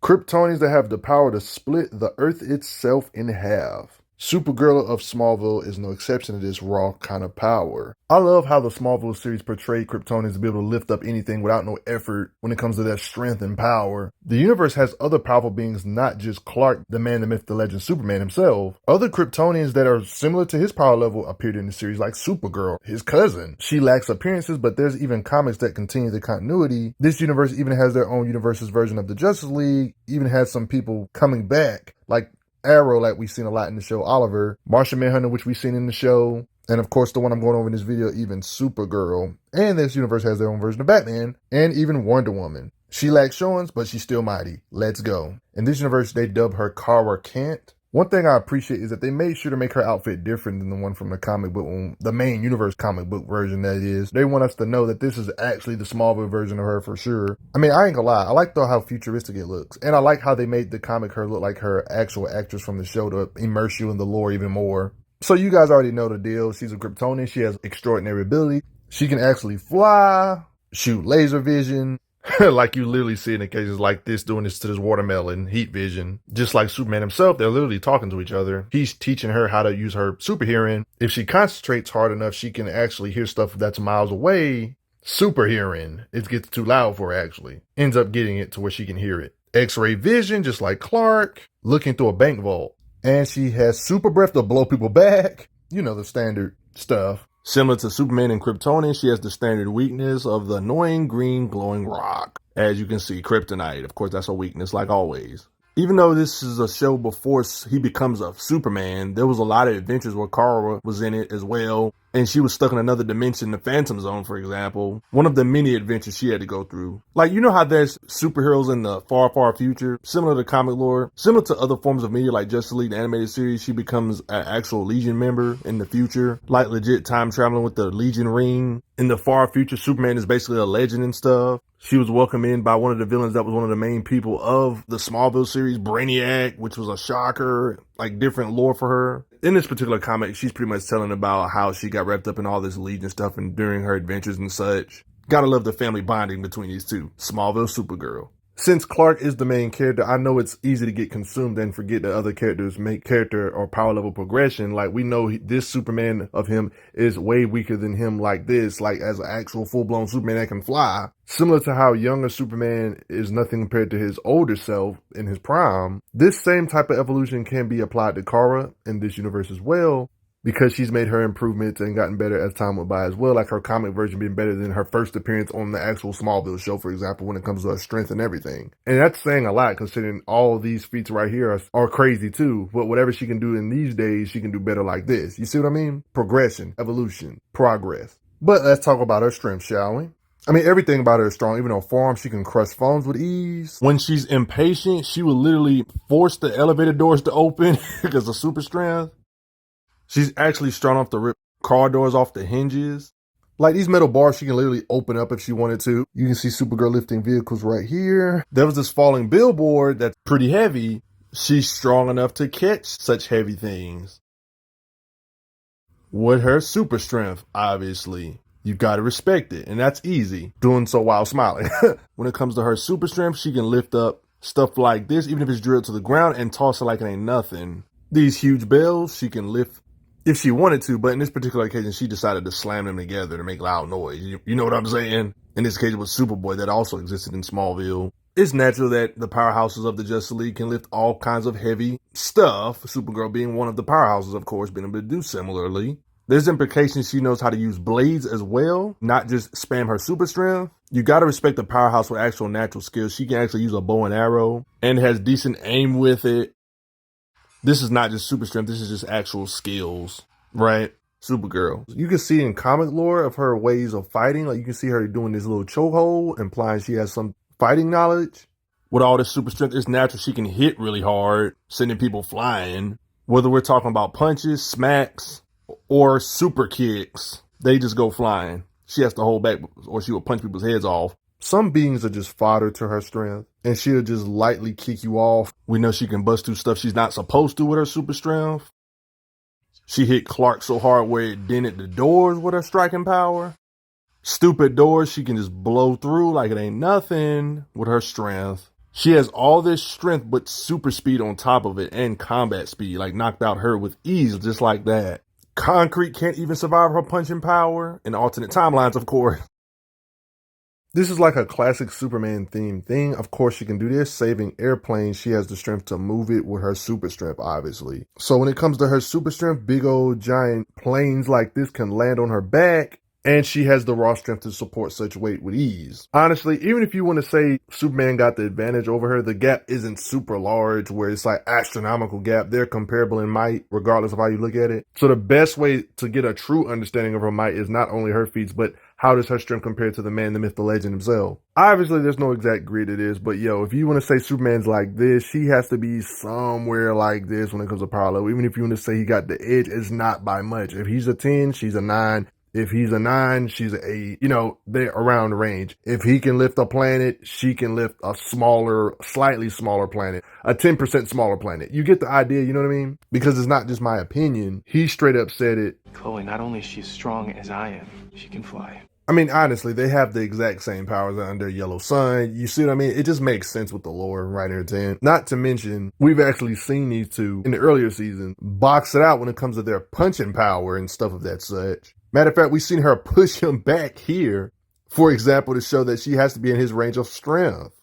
Kryptonians that have the power to split the Earth itself in half. Supergirl of Smallville is no exception to this raw kind of power. I love how the Smallville series portrayed Kryptonians to be able to lift up anything without no effort when it comes to their strength and power. The universe has other powerful beings, not just Clark, the man, the myth, the legend, Superman himself. Other Kryptonians that are similar to his power level appeared in the series, like Supergirl, his cousin. She lacks appearances, but there's even comics that continue the continuity. This universe even has their own universe's version of the Justice League, even has some people coming back, like Arrow, like we've seen a lot in the show, Oliver, Martian Manhunter, which we've seen in the show, and of course the one I'm going over in this video, even Supergirl. And this universe has their own version of Batman, and even Wonder Woman. She lacks showings, but she's still mighty. Let's go. In this universe, they dub her Kara Kent. One thing I appreciate is that they made sure to make her outfit different than the one from the comic book, the main universe comic book version, that is. They want us to know that this is actually the Smallville version of her for sure. I mean, I ain't gonna lie, I like though how futuristic it looks. And I like how they made the comic her look like her actual actress from the show to immerse you in the lore even more. So you guys already know the deal. She's a Kryptonian. She has extraordinary ability. She can actually fly, shoot laser vision, like you literally see in occasions like this, doing this to this watermelon, heat vision. Just like Superman himself, they're literally talking to each other. He's teaching her how to use her super hearing. If she concentrates hard enough, she can actually hear stuff that's miles away. Super hearing. It gets too loud for her, actually. Ends up getting it to where she can hear it. X-ray vision, just like Clark, looking through a bank vault. And she has super breath to blow people back. You know, the standard stuff. Similar to Superman and Kryptonian, she has the standard weakness of the annoying green glowing rock. As you can see, kryptonite. Of course, that's a weakness, like always. Even though this is a show before he becomes a Superman, there was a lot of adventures where Kara was in it as well. And she was stuck in another dimension, the Phantom Zone, for example. One of the many adventures she had to go through. Like, you know how there's superheroes in the far, far future? Similar to comic lore. Similar to other forms of media like Justice League, the animated series, she becomes an actual Legion member in the future. Like legit time traveling with the Legion ring. In the far future, Superman is basically a legend and stuff. She was welcomed in by one of the villains that was one of the main people of the Smallville series, Brainiac, which was a shocker, like different lore for her. In this particular comic, she's pretty much telling about how she got wrapped up in all this Legion stuff and during her adventures and such. Gotta love the family bonding between these two. Smallville, Supergirl. Since Clark is the main character, I know it's easy to get consumed and forget that other characters make character or power level progression. Like, we know this Superman of him is way weaker than him like this, like as an actual full-blown Superman that can fly. Similar to how younger Superman is nothing compared to his older self in his prime, this same type of evolution can be applied to Kara in this universe as well, because she's made her improvements and gotten better as time went by as well, like her comic version being better than her first appearance on the actual Smallville show, for example, when it comes to her strength and everything. And that's saying a lot, considering all of these feats right here are crazy too. But whatever she can do in these days, she can do better like this. You see what I mean? Progression, evolution, progress. But let's talk about her strength, shall we? I mean, everything about her is strong. Even on forearms, she can crush phones with ease. When she's impatient, she will literally force the elevator doors to open because of super strength. She's actually strong enough to rip car doors off the hinges. Like these metal bars, she can literally open up if she wanted to. You can see Supergirl lifting vehicles right here. There was this falling billboard that's pretty heavy. She's strong enough to catch such heavy things. With her super strength, obviously. You gotta respect it, and that's easy. Doing so while smiling. When it comes to her super strength, she can lift up stuff like this, even if it's drilled to the ground, and toss it like it ain't nothing. These huge bells, she can lift if she wanted to, but in this particular occasion, she decided to slam them together to make loud noise. You know what I'm saying? In this case, it was Superboy that also existed in Smallville. It's natural that the powerhouses of the Justice League can lift all kinds of heavy stuff, Supergirl being one of the powerhouses, of course, being able to do similarly. There's implications she knows how to use blades as well, not just spam her super strength. You gotta respect the powerhouse with actual natural skills. She can actually use a bow and arrow and has decent aim with it. This is not just super strength, this is just actual skills, right? Supergirl. You can see in comic lore of her ways of fighting, like you can see her doing this little chokehold, implying she has some fighting knowledge. With all this super strength, it's natural she can hit really hard, sending people flying. Whether we're talking about punches, smacks, or super kicks, they just go flying. She has to hold back or she will punch people's heads off. Some beings are just fodder to her strength, and she'll just lightly kick you off. We know she can bust through stuff she's not supposed to with her super strength. She hit Clark so hard where it dented the doors with her striking power. Stupid doors she can just blow through like it ain't nothing with her strength. She has all this strength, but super speed on top of it and combat speed, like knocked out her with ease, just like that. Concrete can't even survive her punching power. In alternate timelines, of course. This is like a classic Superman themed thing. Of course, she can do this. Saving airplanes, she has the strength to move it with her super strength, obviously. So when it comes to her super strength, big old giant planes like this can land on her back. And she has the raw strength to support such weight with ease. Honestly, even if you want to say Superman got the advantage over her, the gap isn't super large where it's like astronomical gap. They're comparable in might, regardless of how you look at it. So the best way to get a true understanding of her might is not only her feats, but how does her strength compare to the man, the myth, the legend himself? Obviously, there's no exact grid it is, but yo, if you want to say Superman's like this, she has to be somewhere like this when it comes to power level. Even if you want to say he got the edge, it's not by much. If he's a 10, she's a 9. If he's a 9, she's an 8. You know, they're around the range. If he can lift a planet, she can lift a smaller, slightly smaller planet, a 10% smaller planet. You get the idea, you know what I mean? Because it's not just my opinion. He straight up said it. Chloe, not only is she as strong as I am, she can fly. I mean, honestly, they have the exact same powers under Yellow Sun. You see what I mean? It just makes sense with the lore right here, 10. Not to mention, we've actually seen these two in the earlier season box it out when it comes to their punching power and stuff of that such. Matter of fact, we've seen her push him back here, for example, to show that she has to be in his range of strength.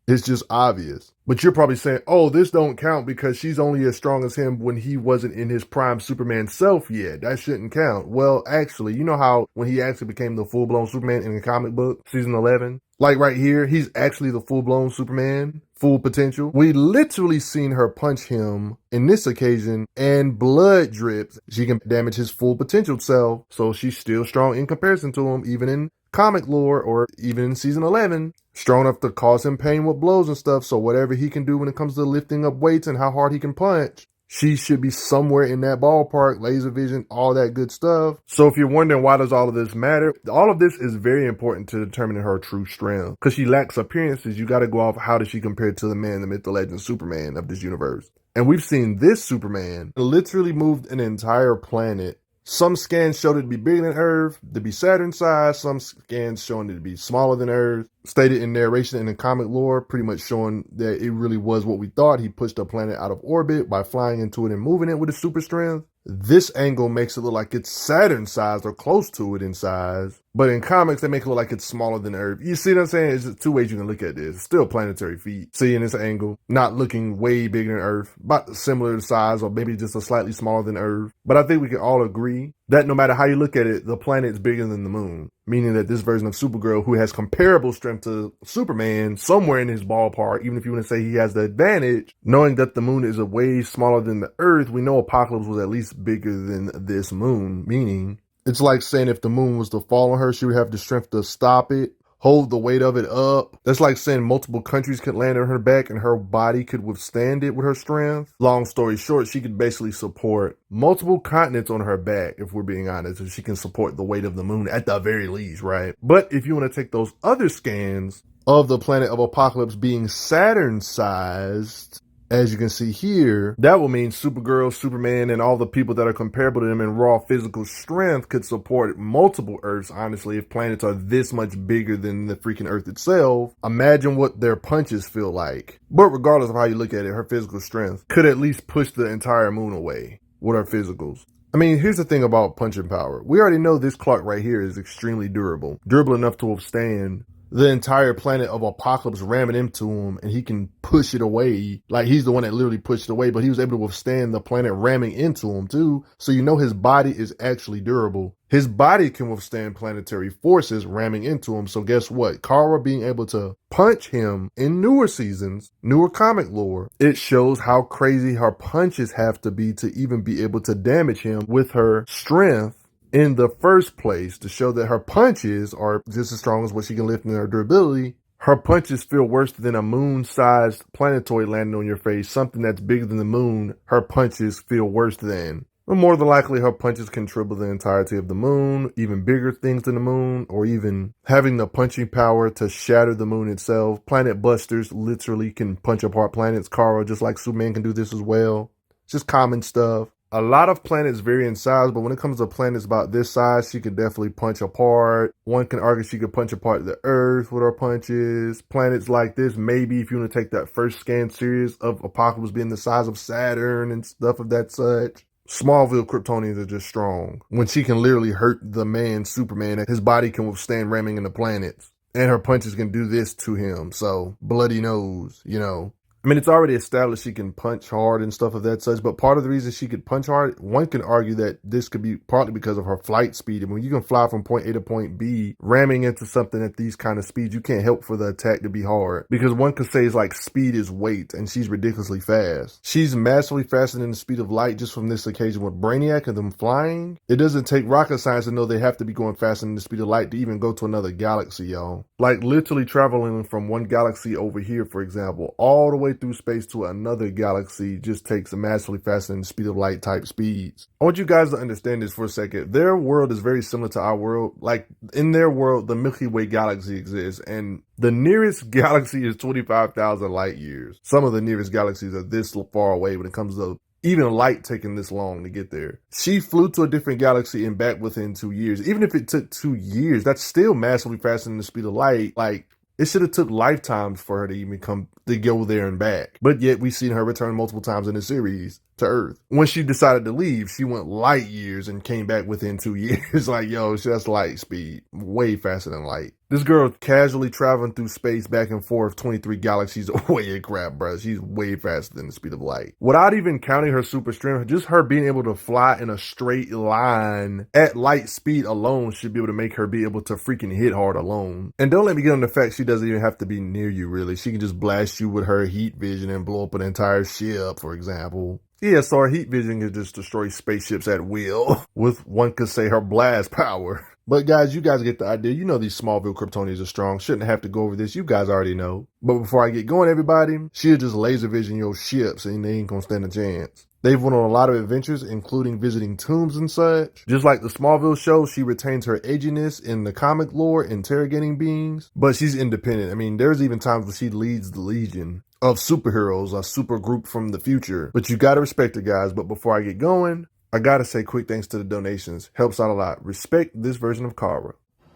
It's just obvious. But you're probably saying, oh, this don't count because she's only as strong as him when he wasn't in his prime Superman self yet. That shouldn't count. Well, actually, you know how when he actually became the full-blown Superman in the comic book, season 11? Like right here, he's actually the full-blown Superman, full potential. We literally seen her punch him in this occasion and blood drips. She can damage his full potential self. So she's still strong in comparison to him, even in comic lore or even in season 11. Strong enough to cause him pain with blows and stuff. So whatever he can do when it comes to lifting up weights and how hard he can punch, she should be somewhere in that ballpark, laser vision, all that good stuff. So if you're wondering why does all of this matter, all of this is very important to determining her true strength. Because she lacks appearances, you got to go off how does she compare to the man, the myth, the legend, Superman of this universe. And we've seen this Superman literally moved an entire planet. Some scans showed it to be bigger than Earth, to be Saturn size. Some scans showing it to be smaller than Earth. Stated in narration and in comic lore, pretty much showing that it really was what we thought. He pushed a planet out of orbit by flying into it and moving it with his super strength. This angle makes it look like it's Saturn sized or close to it in size. But in comics, they make it look like it's smaller than Earth. You see what I'm saying? It's just two ways you can look at this. It's still planetary feet. See in this angle, not looking way bigger than Earth, about similar in size or maybe just a slightly smaller than Earth. But I think we can all agree that no matter how you look at it, the planet's bigger than the moon. Meaning that this version of Supergirl, who has comparable strength to Superman, somewhere in his ballpark, even if you want to say he has the advantage, knowing that the moon is a way smaller than the Earth, we know Apocalypse was at least bigger than this moon. Meaning, it's like saying if the moon was to fall on her, she would have the strength to stop it, hold the weight of it up. That's like saying multiple countries could land on her back and her body could withstand it with her strength. Long story short, she could basically support multiple continents on her back, if we're being honest, and she can support the weight of the moon at the very least, right? But if you want to take those other scans of the planet of Apocalypse being Saturn-sized, as you can see here, that will mean Supergirl, Superman, and all the people that are comparable to them in raw physical strength could support multiple Earths, honestly, if planets are this much bigger than the freaking Earth itself. Imagine what their punches feel like. But regardless of how you look at it, her physical strength could at least push the entire moon away with her physicals. I mean, here's the thing about punching power. We already know this clock right here is extremely durable. Durable enough to withstand the entire planet of Apocalypse ramming into him, and he can push it away. Like, he's the one that literally pushed it away, but he was able to withstand the planet ramming into him too. So you know his body is actually durable. His body can withstand planetary forces ramming into him. So guess what? Kara being able to punch him in newer seasons, newer comic lore, it shows how crazy her punches have to be to even be able to damage him with her strength in the first place, to show that her punches are just as strong as what she can lift in her durability. Her punches feel worse than a moon-sized planetoid landing on your face, something that's bigger than the moon. Her punches feel worse than. But more than likely, her punches can triple the entirety of the moon, even bigger things than the moon, or even having the punching power to shatter the moon itself. Planet busters literally can punch apart planets. Kara, just like Superman, can do this as well. It's just common stuff. A lot of planets vary in size, but when it comes to planets about this size, she can definitely punch apart. One can argue she could punch apart the Earth with her punches. Planets like this, maybe if you want to take that first scan series of Apocalypse being the size of Saturn and stuff of that such. Smallville Kryptonians are just strong. When she can literally hurt the man, Superman, his body can withstand ramming into planets. And her punches can do this to him. So, bloody nose, you know. I mean, it's already established she can punch hard and stuff of that such, but part of the reason she could punch hard, one can argue that this could be partly because of her flight speed. And when you can fly from point A to point B, ramming into something at these kind of speeds, you can't help for the attack to be hard. Because one could say it's like speed is weight, and she's ridiculously fast. She's massively faster than the speed of light just from this occasion with Brainiac and them flying. It doesn't take rocket science to know they have to be going faster than the speed of light to even go to another galaxy, y'all. Like literally traveling from one galaxy over here, for example, all the way through space to another galaxy just takes a massively faster than the speed of light type speeds. I want you guys to understand this for a second. Their world is very similar to our world. Like in their world, the Milky Way galaxy exists, and the nearest galaxy is 25,000 light years. Some of the nearest galaxies are this far away when it comes to even light taking this long to get there. She flew to a different galaxy and back within 2 years. Even if it took 2 years, that's still massively faster than the speed of light. Like, it should have took lifetimes for her to even come to go there and back. But yet we've seen her return multiple times in the series to Earth. When she decided to leave, she went light years and came back within 2 years. Like, yo, that's light speed. Way faster than light. This girl casually traveling through space back and forth 23 galaxies away and crap, bro. She's way faster than the speed of light. Without even counting her super strength, just her being able to fly in a straight line at light speed alone should be able to make her be able to freaking hit hard alone. And don't let me get on the fact she doesn't even have to be near you, really. She can just blast you with her heat vision and blow up an entire ship, for example. Yeah, so her heat vision can just destroy spaceships at will, with one could say her blast power. But guys, you guys get the idea. You know these Smallville Kryptonians are strong. Shouldn't have to go over this. You guys already know. But before I get going, everybody, she'll just laser vision your ships and they ain't gonna stand a chance. They've went on a lot of adventures, including visiting tombs and such. Just like the Smallville show, she retains her edginess in the comic lore, interrogating beings. But she's independent. I mean, there's even times where she leads the Legion of superheroes, a super group from the future. But you gotta respect her, guys. But before I get going, I gotta say quick thanks to the donations. Helps out a lot. Respect this version of Kara.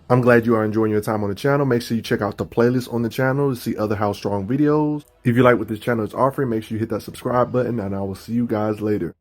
I'm glad you are enjoying your time on the channel. Make sure you check out the playlist on the channel to see other How Strong videos. If you like what this channel is offering, make sure you hit that subscribe button, and I will see you guys later.